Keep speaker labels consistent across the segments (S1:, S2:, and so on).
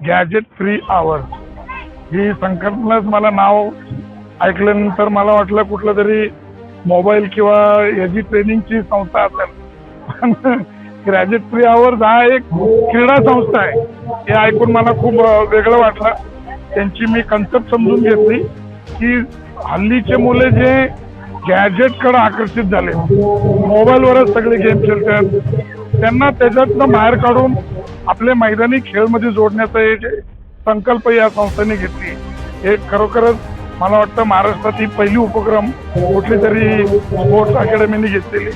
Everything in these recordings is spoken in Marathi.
S1: गॅजेट फ्री आवर ही संकल्पनाच मला नाव ऐकल्यानंतर मला वाटलं कुठलं तरी मोबाईल किंवा याची ट्रेनिंगची संस्था असेल, पण गॅजेट फ्री आवर्स हा एक क्रीडा संस्था आहे हे ऐकून मला खूप वेगळं वाटलं. त्यांची मी कन्सेप्ट समजून घेतली की हल्लीचे मुले जे गॅजेटकडे आकर्षित झाले, मोबाईलवरच सगळे गेम खेळतात, त्यांना त्याच्यातनं बाहेर काढून आपले मैदानी खेळमध्ये जोडण्याचा एक संकल्प या संस्थेने घेतली. हे खरोखरच मला वाटतं महाराष्ट्रात ही पहिली उपक्रम कुठली तरी स्पोर्ट्स अकॅडमीने घेतलेली.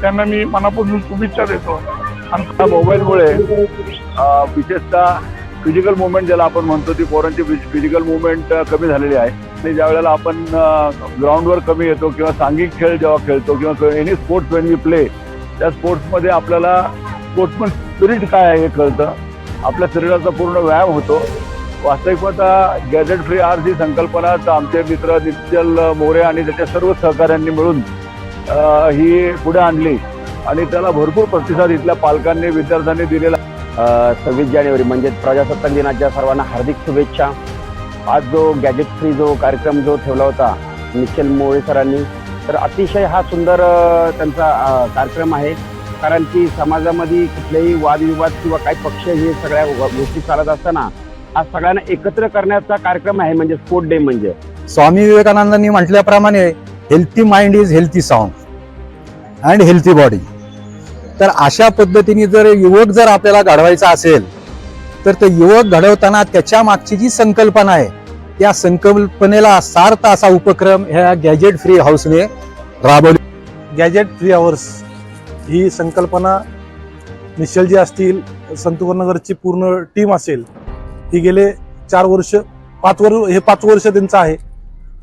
S1: त्यांना मी मनापासून शुभेच्छा देतो.
S2: आमच्या मोबाईलमुळे विशेषतः फिजिकल मुवमेंट ज्याला आपण म्हणतो ती पोरांची फिजिकल मुवमेंट कमी झालेली आहे. आणि ज्या वेळेला आपण ग्राउंडवर कमी येतो किंवा सांघिक खेळ जेव्हा खेळतो किंवा any sports when we play, त्या स्पोर्ट्समध्ये आपल्याला स्पोर्ट्समन स्पिरिट काय आहे हे कळतं, आपल्या शरीराचा पूर्ण व्यायाम होतो. वास्तविकता गॅजेट फ्री आवर्स ही संकल्पना तर आमचे मित्र निश्चल मोरे आणि त्याच्या सर्व सहकाऱ्यांनी मिळून ही पुढे आणली आणि त्याला भरपूर प्रतिसाद इथल्या पालकांनी विद्यार्थ्यांनी दिलेला.
S3: 26 जानेवारी म्हणजे प्रजासत्ताक दिनाच्या सर्वांना हार्दिक शुभेच्छा. आज जो गॅजेट फ्री जो कार्यक्रम जो ठेवला होता निश्चल मोरे सरांनी, तर अतिशय हा सुंदर त्यांचा कार्यक्रम आहे. कारण की समाजामध्ये कुठलेही वादविवाद किंवा काही पक्ष हे सगळ्या गोष्टी चालत असताना हा सगळ्यांना एकत्र करण्याचा कार्यक्रम आहे. म्हणजे स्पोर्ट डे म्हणजे
S4: स्वामी विवेकानंदांनी म्हटल्याप्रमाणे healthy mind is healthy sound and healthy body. तर अशा पद्धतीने जर युवक जर आपल्याला घडवायचा असेल तर ते युवक घडवताना त्याच्या मागची जी संकल्पना आहे त्या संकल्पनेला सार्थ असा उपक्रम ह्या गॅजेट फ्री हाऊसने राबवली.
S5: गॅजेट फ्री आवर्स ही संकल्पना निश्चलजी असतील, संतुकरनगरची पूर्ण टीम असेल, ही गेले 4 वर्ष 5 वर्ष त्यांचं आहे.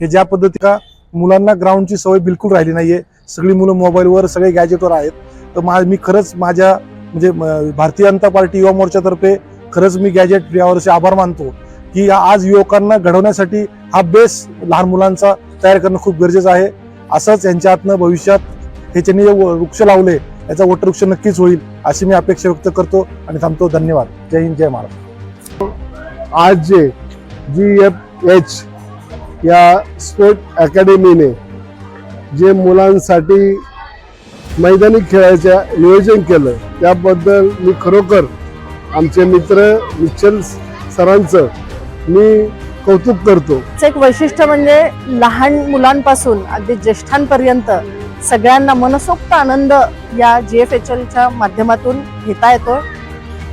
S5: हे ज्या पद्धतीने मुलांना ग्राउंडची सवय बिलकुल राहिली नाहीये, सगळी मुलं मोबाईलवर सगळे गॅजेटवर आहेत. तर मी खरंच माझ्या म्हणजे भारतीय जनता पार्टी युवा मोर्चातर्फे खरंच मी गॅजेट फ्री आवर्सचे आभार मानतो की आज युवकांना घडवण्यासाठी हा बेस लहान मुलांचा तयार करणं खूप गरजेचं आहे. असंच यांच्या हातनं भविष्यात हे त्यांनी जे वृक्ष लावले याचा वटवृक्ष नक्कीच होईल अशी मी अपेक्षा व्यक्त करतो आणि थांबतो. धन्यवाद. जय हिंद, जय महाराष्ट्र.
S6: आज जे GFH या स्पोर्ट अकॅडमीने जे मुलांसाठी मैदानी खेळायचं नियोजन केलं त्याबद्दल मी खरोखर आमचे मित्र निश्चल सरांचं मी कौतुक करतो.
S7: एक वैशिष्ट्य म्हणजे लहान मुलांपासून अगदी ज्येष्ठांपर्यंत सगळ्यांना मनसोक्त आनंद या GFHLच्या माध्यमातून घेता येतो.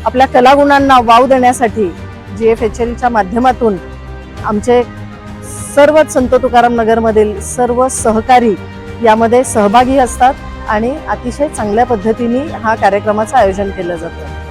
S7: आपल्या कलागुणांना वाव देण्यासाठी GFHLच्या माध्यमातून आमचे सर्वच संत तुकाराम नगरमधील सर्व सहकारी यामध्ये सहभागी असतात आणि अतिशय चांगल्या पद्धतीने हा कार्यक्रमाचं आयोजन केलं जातं.